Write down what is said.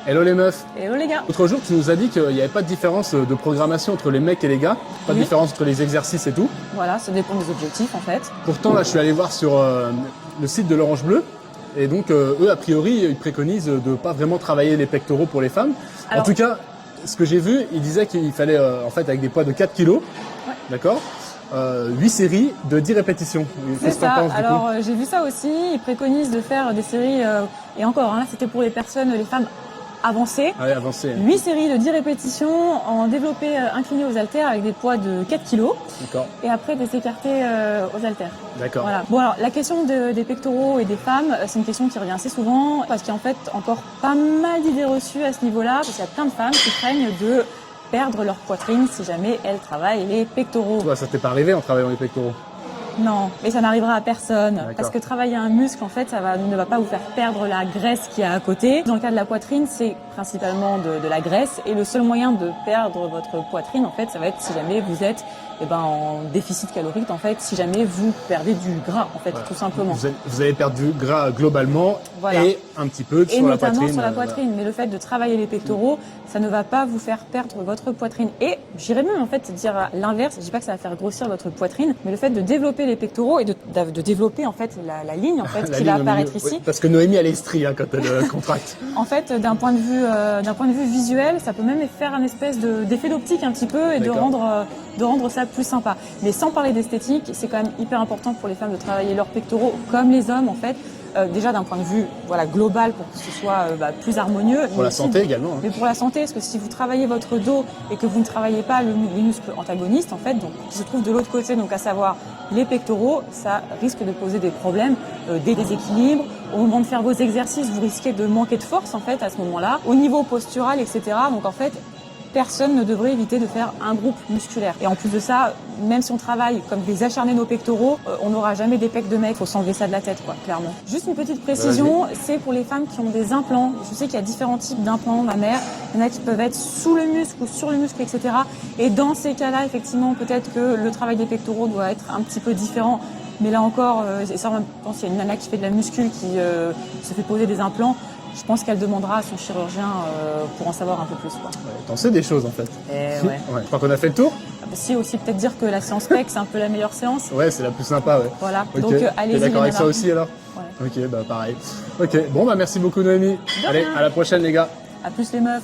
Hello les meufs. Hello les gars. L'autre jour, tu nous as dit qu'il n'y avait pas de différence de programmation entre les mecs et les gars, pas de différence entre les exercices et tout. Voilà, ça dépend des objectifs en fait. Pourtant, là, je suis allé voir sur le site de l'Orange Bleu. Et donc, eux, a priori, ils préconisent de ne pas vraiment travailler les pectoraux pour les femmes. Alors, en tout cas, ce que j'ai vu, ils disaient qu'il fallait, en fait, avec des poids de 4 kilos, d'accord, 8 séries de 10 répétitions. c'est Qu'est-ce que t'en ça. penses, du coup? Alors j'ai vu ça aussi. Ils préconisent de faire des séries, et encore, hein, c'était pour les personnes, les femmes avancées. Allez, avancez. 8 séries de 10 répétitions en développé incliné aux haltères avec des poids de 4 kg. D'accord. Et après des écartés aux haltères. D'accord. Voilà. Bon alors la question des pectoraux et des femmes, c'est une question qui revient assez souvent parce qu'il y a en fait encore pas mal d'idées reçues à ce niveau-là, parce qu'il y a plein de femmes qui craignent de perdre leur poitrine si jamais elles travaillent les pectoraux. Toi, ça t'est pas arrivé en travaillant les pectoraux? Non, mais ça n'arrivera à personne. D'accord. Parce que travailler un muscle, en fait, ne va pas vous faire perdre la graisse qu'il y a à côté. Dans le cas de la poitrine, c'est principalement de la graisse. Et le seul moyen de perdre votre poitrine, en fait, ça va être si jamais vous êtes en déficit calorique, en fait, si jamais vous perdez du gras, en fait, Voilà. tout simplement. Vous allez perdre du gras globalement Voilà. et un petit peu Et sur la notamment poitrine. sur la poitrine. Mais le fait de travailler les pectoraux, ça ne va pas vous faire perdre votre poitrine. Et j'irais même en fait dire l'inverse. Je dis pas que ça va faire grossir votre poitrine, mais le fait de développer les pectoraux et de développer en fait la ligne en fait La qui ligne va au apparaître milieu. ici. Oui, parce que Noémie, elle est strie quand elle contracte. En fait, d'un point de vue visuel, ça peut même faire un espèce d'effet d'optique un petit peu et de rendre ça plus sympa. Mais sans parler d'esthétique, c'est quand même hyper important pour les femmes de travailler leurs pectoraux comme les hommes en fait. Déjà d'un point de vue global pour que ce soit plus harmonieux. Pour la santé également. Hein. Mais pour la santé, parce que si vous travaillez votre dos et que vous ne travaillez pas les muscles antagonistes en fait, donc qui se trouvent de l'autre côté, donc à savoir les pectoraux, ça risque de poser des problèmes, des déséquilibres. Au moment de faire vos exercices, vous risquez de manquer de force en fait à ce moment-là. Au niveau postural, etc. Donc en fait, personne ne devrait éviter de faire un groupe musculaire. Et en plus de ça, même si on travaille comme des acharnés nos pectoraux, on n'aura jamais des pecs de mec. Faut s'enlever ça de la tête, quoi, clairement. Juste une petite précision, c'est pour les femmes qui ont des implants. Je sais qu'il y a différents types d'implants, ma mère. Il y en a qui peuvent être sous le muscle ou sur le muscle, etc. Et dans ces cas-là, effectivement, peut-être que le travail des pectoraux doit être un petit peu différent. Mais là encore, et ça, je pense qu'il y a une nana qui fait de la muscu qui se fait poser des implants. Je pense qu'elle demandera à son chirurgien pour en savoir un peu plus. Quoi. Ouais, t'en sais des choses en fait. Et ouais. Ouais. Je crois qu'on a fait le tour. Si aussi peut-être dire que la séance PEC c'est un peu la meilleure séance. Ouais, c'est la plus sympa, ouais. Voilà. Okay. Donc allez-y. T'es d'accord avec ça Léna. aussi alors? Ouais. Ok, bah pareil. Ok, bon bah merci beaucoup Noémie. Allez, rien. à la prochaine les gars. À plus les meufs.